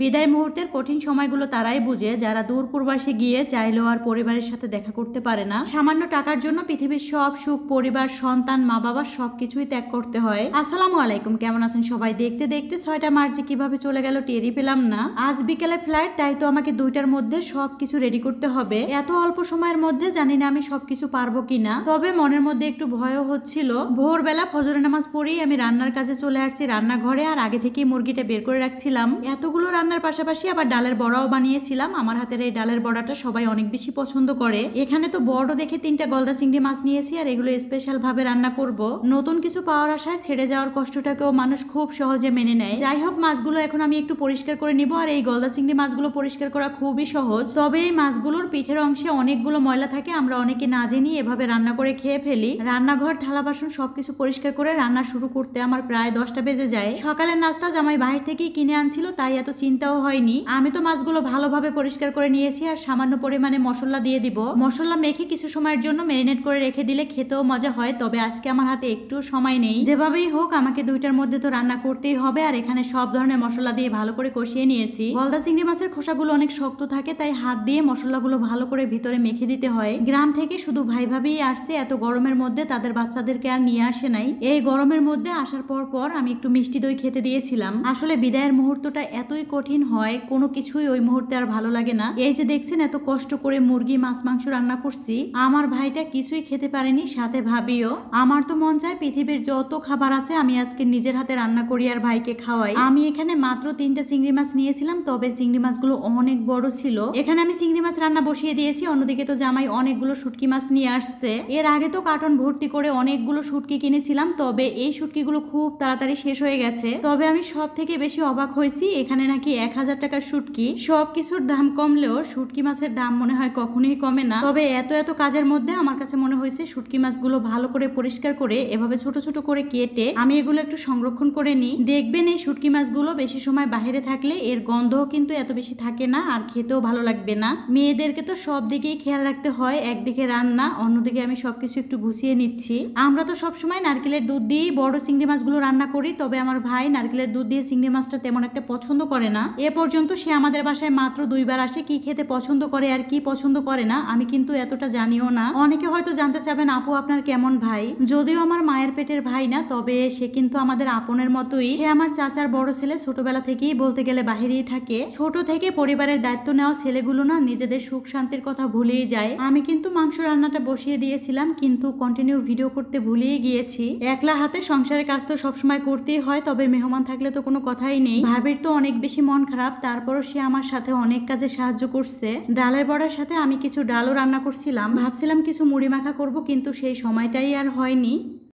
বিদায় মুহূর্তের কঠিন সময়গুলো তারাই বুঝে যারা দূর প্রবাসে গিয়ে চাইলেও আর পরিবারের সাথে দেখা করতে পারে না। সামান্য টাকার জন্য পৃথিবীর সব সুখ, পরিবার, সন্তান, মা বাবা সবকিছুই ত্যাগ করতে হয়। আসসালামু আলাইকুম, কেমন আছেন সবাই? দেখতে দেখতে 6টা মার্চে কিভাবে চলে গেল টেরই পেলাম না। আজ বিকেলে ফ্লাইট, তাই তো আমাকে 2টার মধ্যে সবকিছু রেডি করতে হবে। এত অল্প সময়ের মধ্যে জানি না আমি সবকিছু পারবো কিনা, তবে মনের মধ্যে একটু ভয়ও হচ্ছিল। ভোরবেলা ফজরের নামাজ পড়েই আমি রান্নার কাজে চলে আসছি রান্নাঘরে, আর আগে থেকেই মুরগিটা বের করে রাখছিলাম। এতগুলো রান্নার পাশাপাশি আবার ডালের বড়াও বানিয়েছিলাম। আমার হাতের এই ডালের বড়াটা সবাই অনেক বেশি পছন্দ করে। এখানে তো বড় দেখে 3টা গলদা চিংড়ি মাছ নিয়েছি, আর এগুলো স্পেশাল ভাবে রান্না করব। নতুন কিছু পাওয়ার আশায় ছেড়ে যাওয়ার কষ্টটাকেও মানুষ খুব সহজে মেনে নেয়। যাই হোক, মাছগুলো এখন আমি একটু পরিষ্কার করে নিব। আর এই গলদা চিংড়ি মাছগুলো পরিষ্কার করা খুবই সহজ, তবে এই মাছগুলোর পিঠের অংশে অনেকগুলো ময়লা থাকে। আমরা অনেকে না জেনে এভাবে রান্না করে খেয়ে ফেলি। রান্নাঘর, থালা বাসন সবকিছু পরিষ্কার করে রান্না শুরু করতে আমার প্রায় 10টা বেজে যায়। সকালের নাস্তা জামাই বাহির থেকেই কিনে আনছিল, তাই এত চিন্তাও হয়নি। আমি তো মাছগুলো ভালোভাবে পরিষ্কার করে নিয়েছি, আর সামান্য পরিমাণে মশলা দিয়ে দিব। মশলা মেখে কিছু সময়ের জন্য ম্যারিনেট করে রেখে দিলে খেতেও মজা হয়। তবে আজকে আমার হাতে একটু সময় নেই। যেভাবেই হোক আমাকে 2টার মধ্যে তো রান্না করতেই হবে। আর এখানে সব ধরনের মশলা দিয়ে ভালো করে কষিয়ে নিয়েছি। গলদা চিংড়ি মাছের খোসাগুলো অনেক শক্ত থাকে, তাই হাত দিয়ে মশলাগুলো ভালো করে ভিতরে মেখে দিতে হয়। গ্রাম থেকে শুধু ভাই ভাবিই আসছে, এত গরমের মধ্যে তাদের বাচ্চাদেরকে আর নিয়ে আসে নাই। এই গরমের মধ্যে আসার পর আমি একটু মিষ্টি দই খেতে দিয়েছিলাম। আসলে বিদায়ের মুহূর্তটা এতই কঠিন হয়, কোনো কিছুই ওই মুহূর্তে আর ভালো লাগে না। এই যে দেখছেন, এত কষ্ট করে মুরগি, মাছ, মাংস রান্না করছি, আমার ভাইটা কিছুই খেতে পারেনি, সাথে ভাবিও। আমার তো মন চায় পৃথিবীর যত খাবার আছে আমি আজকে নিজের হাতে রান্না করি আর ভাইকে খাওয়াই। আমি এখানে মাত্র 3টা চিংড়ি মাছ নিয়েছিলাম, তবে চিংড়ি মাছগুলো অনেক বড় ছিল। এখানে আমি চিংড়ি মাছ রান্না বসিয়ে দিয়েছি। অন্যদিকে তো জামাই অনেকগুলো শুটকি মাছ নিয়ে আসছে। এর আগে তো কার্টন ভর্তি করে অনেকগুলো শুটকি কিনেছিলাম, তবে এই শুটকিগুলো খুব তাড়াতাড়ি শেষ হয়ে গেছে। তবে আমি সব থেকে বেশি অবাক হয়েছি, এখানে নাকি 1000 টাকার শুটকি। সব কিছুর দাম কমলেও শুটকি মাছের দাম মনে হয় কখনোই কমে না। তবে এত এত কাজের মধ্যে আমার কাছে মনে হয়েছে শুটকি মাছগুলো ভালো করে পরিষ্কার করে এভাবে ছোট ছোট করে কেটে আমি এগুলো একটু সংরক্ষণ করে নিই। দেখবেন এই শুটকি মাছগুলো বেশি সময় বাইরে থাকলে এর গন্ধও কিন্তু এত বেশি থাকে না, আর খেতেও ভালো লাগবে না। মেয়েদেরকে তো সব দিকেই খেয়াল রাখতে হয়, একদিকে রান্না, অন্যদিকে আমি সবকিছু একটু গুছিয়ে নিচ্ছি। আমরা তো সবসময় নারকেলের দুধ দিয়েই বড় চিংড়ি মাছগুলো রান্না করি, তবে আমার ভাই নারকেলের দুধ দিয়ে চিংড়ি মাছটা তেমন একটা পছন্দ করে না। এ পর্যন্ত সে আমাদের বাসায় মাত্র 2বার আসে। কি খেতে পছন্দ করে আর কি পছন্দ করে না আমি কিন্তু এতটা জানিও না। অনেকে হয়তো জানতে চাবেন, আপু আপনার কেমন ভাই? যদিও আমার মায়ের পেটের ভাই না, তবে সে কিন্তু আমাদের আপনের মতোই। সে আমার চাচার বড় ছেলে। ছোটবেলা থেকেই বলতে গেলে বাহিরেই থাকে। ছোট থেকে পরিবারের দায়িত্ব নেওয়া ছেলেগুলো না নিজেদের সুখ শান্তির কথা ভুলেই যায়। আমি কিন্তু মাংস রান্নাটা বসিয়ে দিয়েছিলাম, কিন্তু কন্টিনিউ ভিডিও করতে ভুলেই গিয়েছি। একলা হাতে সংসারের কাজ তো সবসময় করতেই হয়, তবে মেহমান থাকলে তো কোনো কথাই নেই। ভাবির তো অনেক বেশি মন খারাপ, তারপরও সে আমার সাথে অনেক কাজে সাহায্য করছে। ডালের বড়ার সাথে আমি কিছু ডালও রান্না করছিলাম। ভাবছিলাম কিছু মুড়ি মাখা করব, কিন্তু সেই সময়টাই আর হয়নি।